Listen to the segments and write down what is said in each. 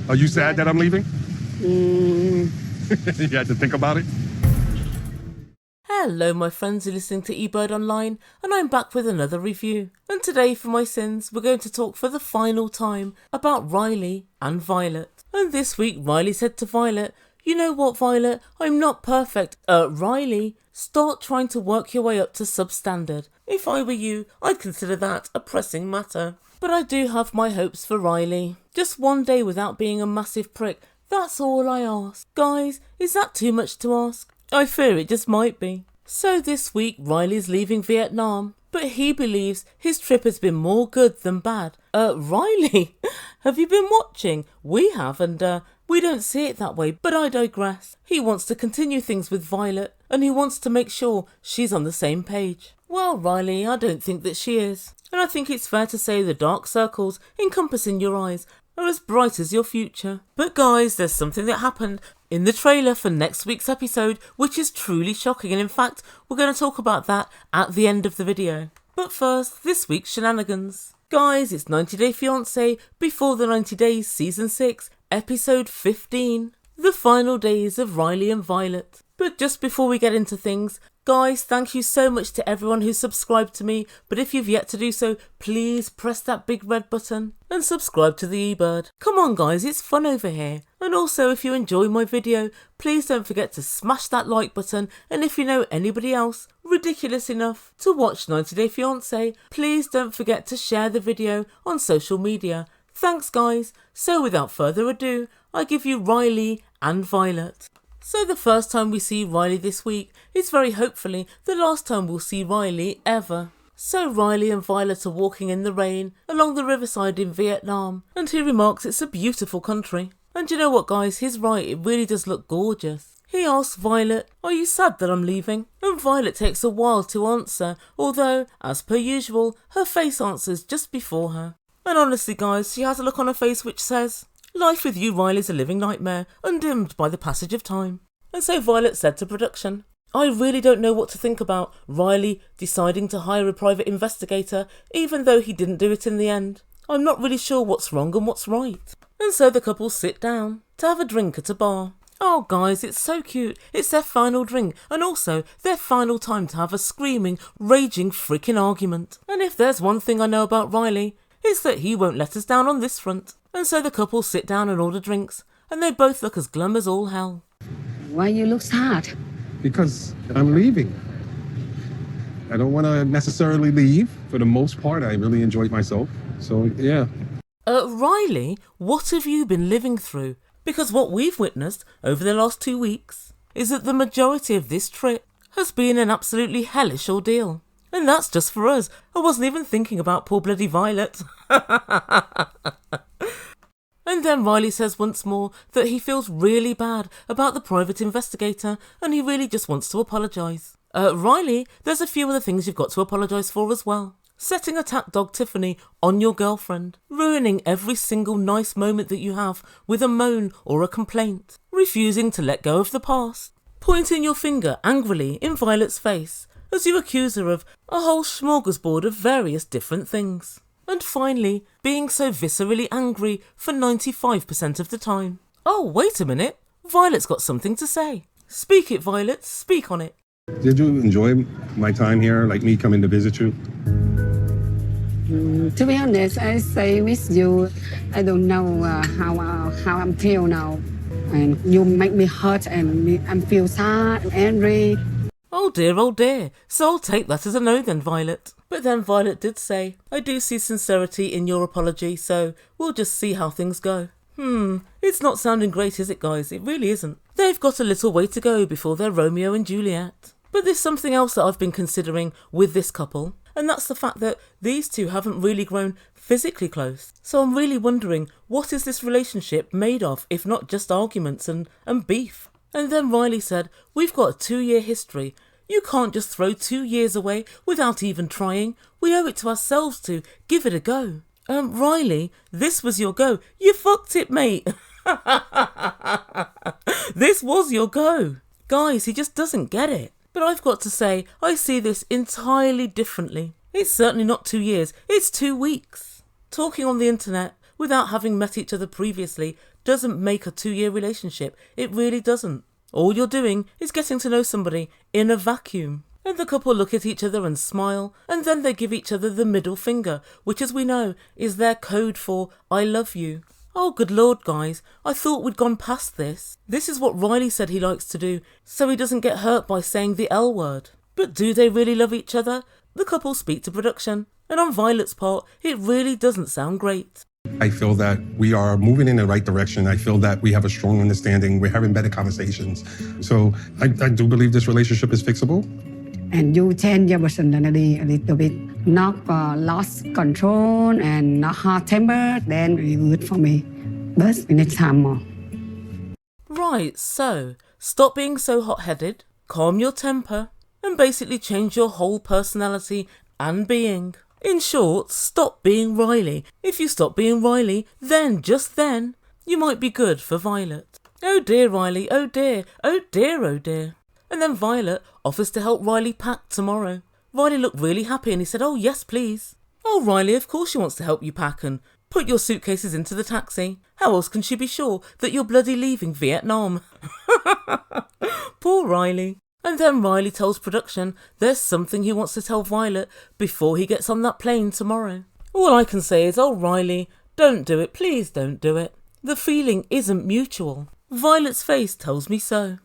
Are you sad that I'm leaving? Mm. You had to think about it? Hello my friends, you're listening to Ebird Online and I'm back with another review. And today for my sins we're going to talk for the final time about Riley and Violet. And this week Riley said to Violet, "You know what, Violet, I'm not perfect. Riley, start trying to work your way up to substandard. If I were you, I'd consider that a pressing matter. But I do have my hopes for Riley. Just one day without being a massive prick, that's all I ask. Guys, is that too much to ask? I fear it just might be." So this week Riley's leaving Vietnam, but he believes his trip has been more good than bad. Riley, have you been watching? We have, and we don't see it that way, but I digress. He wants to continue things with Violet, and he wants to make sure she's on the same page. Well, Riley, I don't think that she is. And I think it's fair to say the dark circles encompassing your eyes are as bright as your future. But guys, there's something that happened in the trailer for next week's episode which is truly shocking, and in fact we're going to talk about that at the end of the video. But first, this week's shenanigans. Guys, it's 90 Day Fiance Before the 90 Days Season 6 Episode 15. The final days of Riley and Violet. But just before we get into things, guys, thank you so much to everyone who subscribed to me, but if you've yet to do so, please press that big red button and subscribe to the eBird. Come on guys, it's fun over here. And also, if you enjoy my video, please don't forget to smash that like button, and if you know anybody else ridiculous enough to watch 90 Day Fiance, please don't forget to share the video on social media. Thanks guys. So without further ado, I give you Riley and Violet. So the first time we see Riley this week is very hopefully the last time we'll see Riley ever. So Riley and Violet are walking in the rain along the riverside in Vietnam, and he remarks it's a beautiful country. And you know what guys, he's right, it really does look gorgeous. He asks Violet, "Are you sad that I'm leaving?" And Violet takes a while to answer, although, as per usual, her face answers just before her. And honestly guys, she has a look on her face which says, "Life with you, Riley's a living nightmare, undimmed by the passage of time." And so Violet said to production, "I really don't know what to think about Riley deciding to hire a private investigator, even though he didn't do it in the end. I'm not really sure what's wrong and what's right." And so the couple sit down to have a drink at a bar. Oh guys, it's so cute. It's their final drink, and also their final time to have a screaming, raging freaking argument. And if there's one thing I know about Riley, it's that he won't let us down on this front. And so the couple sit down and order drinks, and they both look as glum as all hell. Why you look sad? Because I'm leaving. I don't want to necessarily leave. For the most part, I really enjoyed myself. So, yeah. Riley, what have you been living through? Because what we've witnessed over the last 2 weeks is that the majority of this trip has been an absolutely hellish ordeal. And that's just for us. I wasn't even thinking about poor bloody Violet. And then Riley says once more that he feels really bad about the private investigator and he really just wants to apologise. Riley, there's a few other things you've got to apologise for as well. Setting a tat dog Tiffany on your girlfriend. Ruining every single nice moment that you have with a moan or a complaint. Refusing to let go of the past. Pointing your finger angrily in Violet's face as you accuse her of a whole smorgasbord of various different things. And finally, being so viscerally angry for 95% of the time. Oh, wait a minute. Violet's got something to say. Speak it, Violet. Speak on it. Did you enjoy my time here, like me coming to visit you? To be honest, I stay with you. I don't know how I feel now. And you make me hurt and I feel sad and angry. Oh dear, so I'll take that as a no then, Violet. But then Violet did say, "I do see sincerity in your apology, so we'll just see how things go." It's not sounding great, is it guys? It really isn't. They've got a little way to go before they're Romeo and Juliet. But there's something else that I've been considering with this couple, and that's the fact that these two haven't really grown physically close. So I'm really wondering, what is this relationship made of if not just arguments and beef? And then Riley said, "We've got a 2-year history. You can't just throw 2 years away without even trying. We owe it to ourselves to give it a go." Riley, this was your go. You fucked it, mate. This was your go. Guys, he just doesn't get it. But I've got to say, I see this entirely differently. It's certainly not 2 years, it's 2 weeks. Talking on the internet without having met each other previously doesn't make a 2-year relationship. It really doesn't. All you're doing is getting to know somebody in a vacuum. And the couple look at each other and smile, and then they give each other the middle finger, which, as we know, is their code for I love you. Oh, good Lord, guys, I thought we'd gone past this. This is what Riley said he likes to do, so he doesn't get hurt by saying the L word. But do they really love each other? The couple speak to production, and on Violet's part, it really doesn't sound great. I feel that we are moving in the right direction. I feel that we have a strong understanding. We're having better conversations. So I do believe this relationship is fixable. And you change your personality a little bit, not lost control and not hot tempered, then it's good for me. But next time more. Right, so stop being so hot-headed, calm your temper, and basically change your whole personality and being. In short, stop being Riley. If you stop being Riley, then, just then, you might be good for Violet. Oh dear, Riley, oh dear, oh dear, oh dear. And then Violet offers to help Riley pack tomorrow. Riley looked really happy and he said, oh yes, please. Oh, Riley, of course she wants to help you pack and put your suitcases into the taxi. How else can she be sure that you're bloody leaving Vietnam? Poor Riley. And then Riley tells production there's something he wants to tell Violet before he gets on that plane tomorrow. All I can say is, oh Riley, don't do it, please don't do it. The feeling isn't mutual. Violet's face tells me so.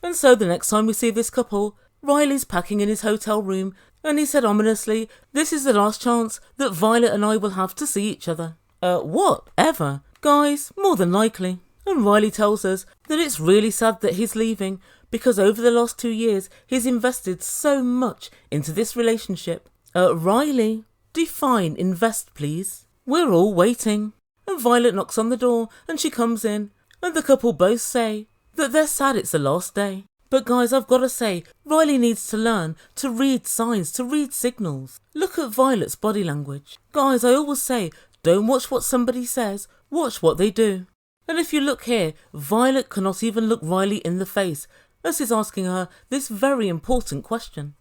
And so the next time we see this couple, Riley's packing in his hotel room and he said ominously, this is the last chance that Violet and I will have to see each other. What? Ever? Guys, more than likely. And Riley tells us that it's really sad that he's leaving because over the last 2 years he's invested so much into this relationship. Riley, define invest please. We're all waiting. And Violet knocks on the door and she comes in and the couple both say that they're sad it's the last day. But guys, I've got to say, Riley needs to learn to read signs, to read signals. Look at Violet's body language. Guys, I always say, don't watch what somebody says, watch what they do. And if you look here, Violet cannot even look Riley in the face as he's asking her this very important question.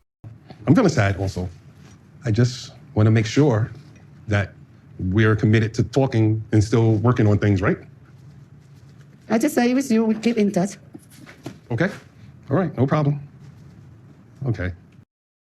I'm going to say it also. I just want to make sure that we're committed to talking and still working on things, right? I just say with you, we keep in touch. Okay. All right. No problem. Okay.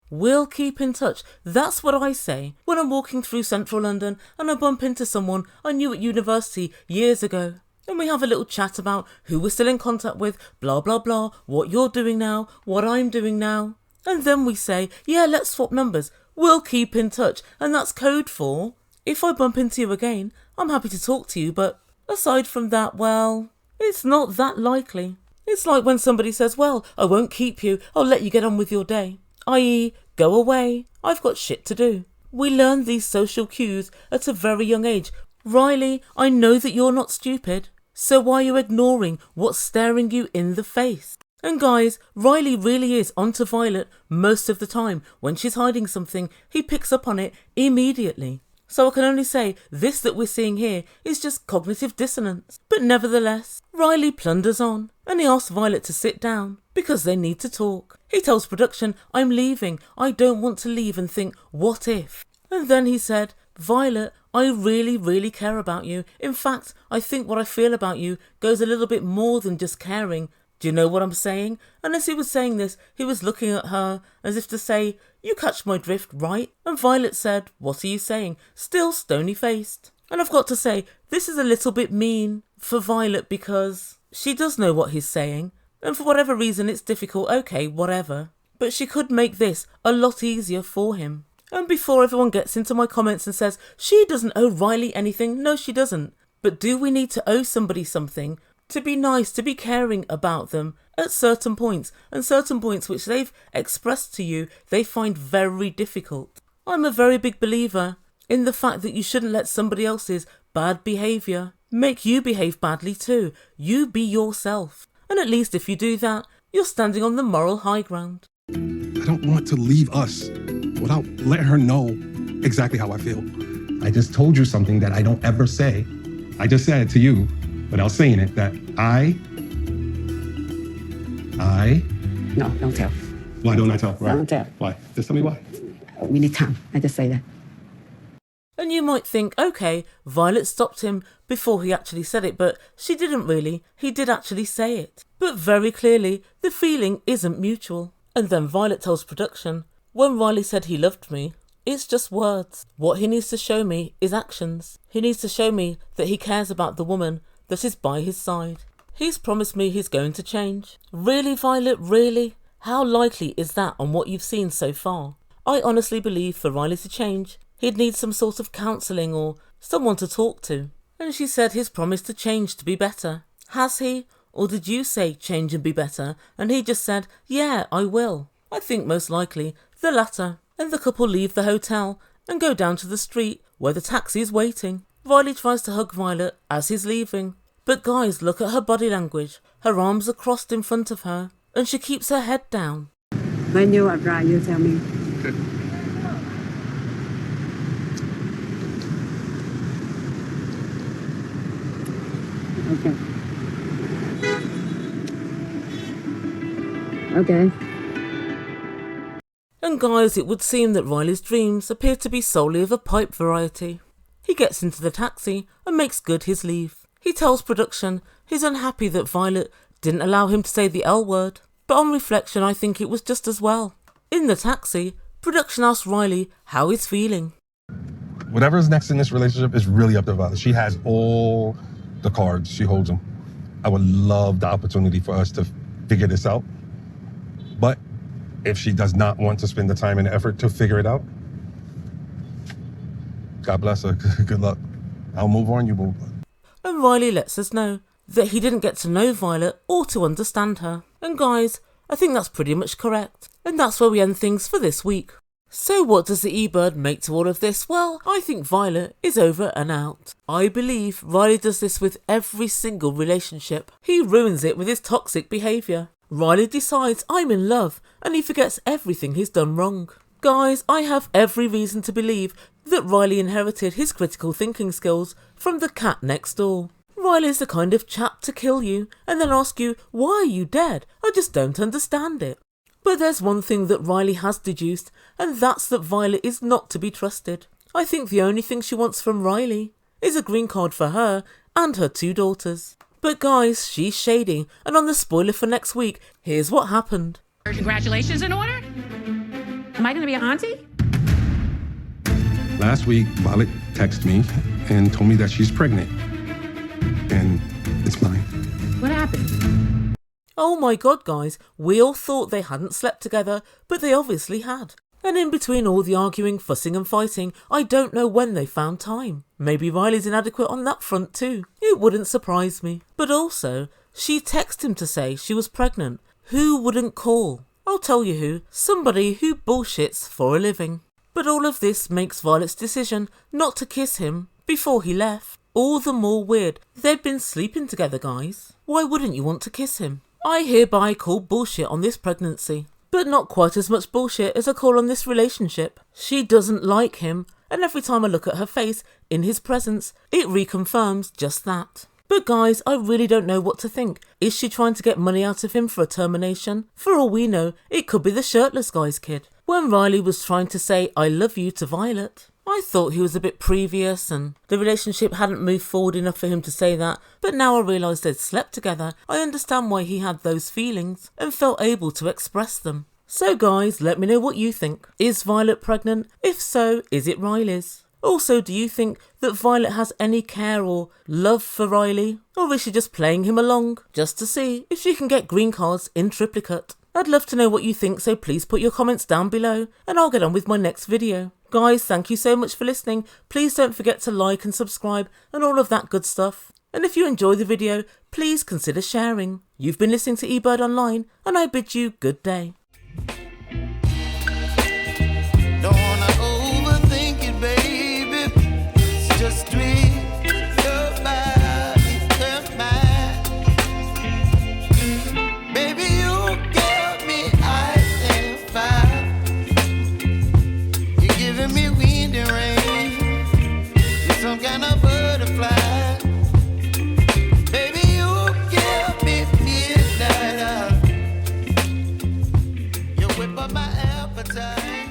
We'll keep in touch. That's what I say when I'm walking through central London and I bump into someone I knew at university years ago. And we have a little chat about who we're still in contact with, blah, blah, blah, what you're doing now, what I'm doing now. And then we say, yeah, let's swap numbers. We'll keep in touch. And that's code for, if I bump into you again, I'm happy to talk to you. But aside from that, well, it's not that likely. It's like when somebody says, well, I won't keep you. I'll let you get on with your day. I.e., go away. I've got shit to do. We learn these social cues at a very young age. Riley, I know that you're not stupid. So why are you ignoring what's staring you in the face? And guys, Riley really is onto Violet most of the time. When she's hiding something, he picks up on it immediately. So I can only say this that we're seeing here is just cognitive dissonance. But nevertheless, Riley plunders on and he asks Violet to sit down because they need to talk. He tells production, I'm leaving. I don't want to leave and think, what if? And then he said, Violet, I really, really care about you. In fact, I think what I feel about you goes a little bit more than just caring. Do you know what I'm saying? And as he was saying this, he was looking at her as if to say, you catch my drift, right? And Violet said, what are you saying? Still stony-faced. And I've got to say, this is a little bit mean for Violet because she does know what he's saying. And for whatever reason, it's difficult. Okay, whatever. But she could make this a lot easier for him. And before everyone gets into my comments and says, she doesn't owe Riley anything. No, she doesn't. But do we need to owe somebody something? To be nice, to be caring about them at certain points, and certain points which they've expressed to you they find very difficult. I'm a very big believer in the fact that you shouldn't let somebody else's bad behaviour make you behave badly too. You be yourself. And at least if you do that, you're standing on the moral high ground. I don't want to leave us without letting her know exactly how I feel. I just told you something that I don't ever say. I just said to you, without saying it, that I. No, don't tell. Why don't I tell? Right. Don't tell. Why? Just tell me why. We need time. I just say that. And you might think, okay, Violet stopped him before he actually said it, but she didn't really. He did actually say it. But very clearly, the feeling isn't mutual. And then Violet tells production, when Riley said he loved me, it's just words. What he needs to show me is actions. He needs to show me that he cares about the woman that is by his side. He's promised me he's going to change. Really, Violet, really? How likely is that on what you've seen so far? I honestly believe for Riley to change, he'd need some sort of counselling or someone to talk to. And she said he's promised to change to be better. Has he? Or did you say change and be better and he just said, yeah, I will? I think most likely the latter. And the couple leave the hotel and go down to the street where the taxi is waiting. Riley tries to hug Violet as he's leaving. But guys, look at her body language. Her arms are crossed in front of her and she keeps her head down. When you arrive, you tell me. Okay. Okay. And guys, it would seem that Riley's dreams appear to be solely of a pipe variety. He gets into the taxi and makes good his leave. He tells production he's unhappy that Violet didn't allow him to say the L word, but on reflection I think it was just as well. In the taxi, production asks Riley how he's feeling. Whatever's next in this relationship is really up to Violet. She has all the cards. She holds them. I would love the opportunity for us to figure this out. But if she does not want to spend the time and effort to figure it out, God bless her. Good luck. I'll move on, you move on. And Riley lets us know that he didn't get to know Violet or to understand her. And guys, I think that's pretty much correct. And that's where we end things for this week. So what does the Ebird make to all of this? Well, I think Violet is over and out. I believe Riley does this with every single relationship. He ruins it with his toxic behaviour. Riley decides I'm in love and he forgets everything he's done wrong. Guys, I have every reason to believe that Riley inherited his critical thinking skills from the cat next door. Riley's the kind of chap to kill you and then ask you, why are you dead? I just don't understand it. But there's one thing that Riley has deduced, and that's that Violet is not to be trusted. I think the only thing she wants from Riley is a green card for her and her 2 daughters. But guys, she's shading, and on the spoiler for next week, here's what happened. Congratulations in order? Am I going to be an auntie? Last week, Violet texted me and told me that she's pregnant. And it's mine. What happened? Oh my god, guys, we all thought they hadn't slept together, but they obviously had. And in between all the arguing, fussing and fighting, I don't know when they found time. Maybe Riley's inadequate on that front too. It wouldn't surprise me. But also, she texted him to say she was pregnant. Who wouldn't call? I'll tell you who. Somebody who bullshits for a living. But all of this makes Violet's decision not to kiss him before he left all the more weird. They'd been sleeping together, guys. Why wouldn't you want to kiss him? I hereby call bullshit on this pregnancy, but not quite as much bullshit as I call on this relationship. She doesn't like him, and every time I look at her face in his presence, it reconfirms just that. But guys, I really don't know what to think. Is she trying to get money out of him for a termination? For all we know, it could be the shirtless guy's kid. When Riley was trying to say I love you to Violet, I thought he was a bit previous and the relationship hadn't moved forward enough for him to say that, but now I realise they'd slept together. I understand why he had those feelings and felt able to express them. So guys, let me know what you think. Is Violet pregnant? If so, is it Riley's? Also, do you think that Violet has any care or love for Riley? Or is she just playing him along just to see if she can get green cards in triplicate? I'd love to know what you think, so please put your comments down below and I'll get on with my next video. Guys, thank you so much for listening. Please don't forget to like and subscribe and all of that good stuff. And if you enjoy the video, please consider sharing. You've been listening to Ebird Online and I bid you good day. Don't wanna overthink it, baby. It's just me, your body, and mine. Baby, you give me ice and fire. You're giving me wind and rain. You're some kind of butterfly. Baby, you give me midnight. You whip up my appetite.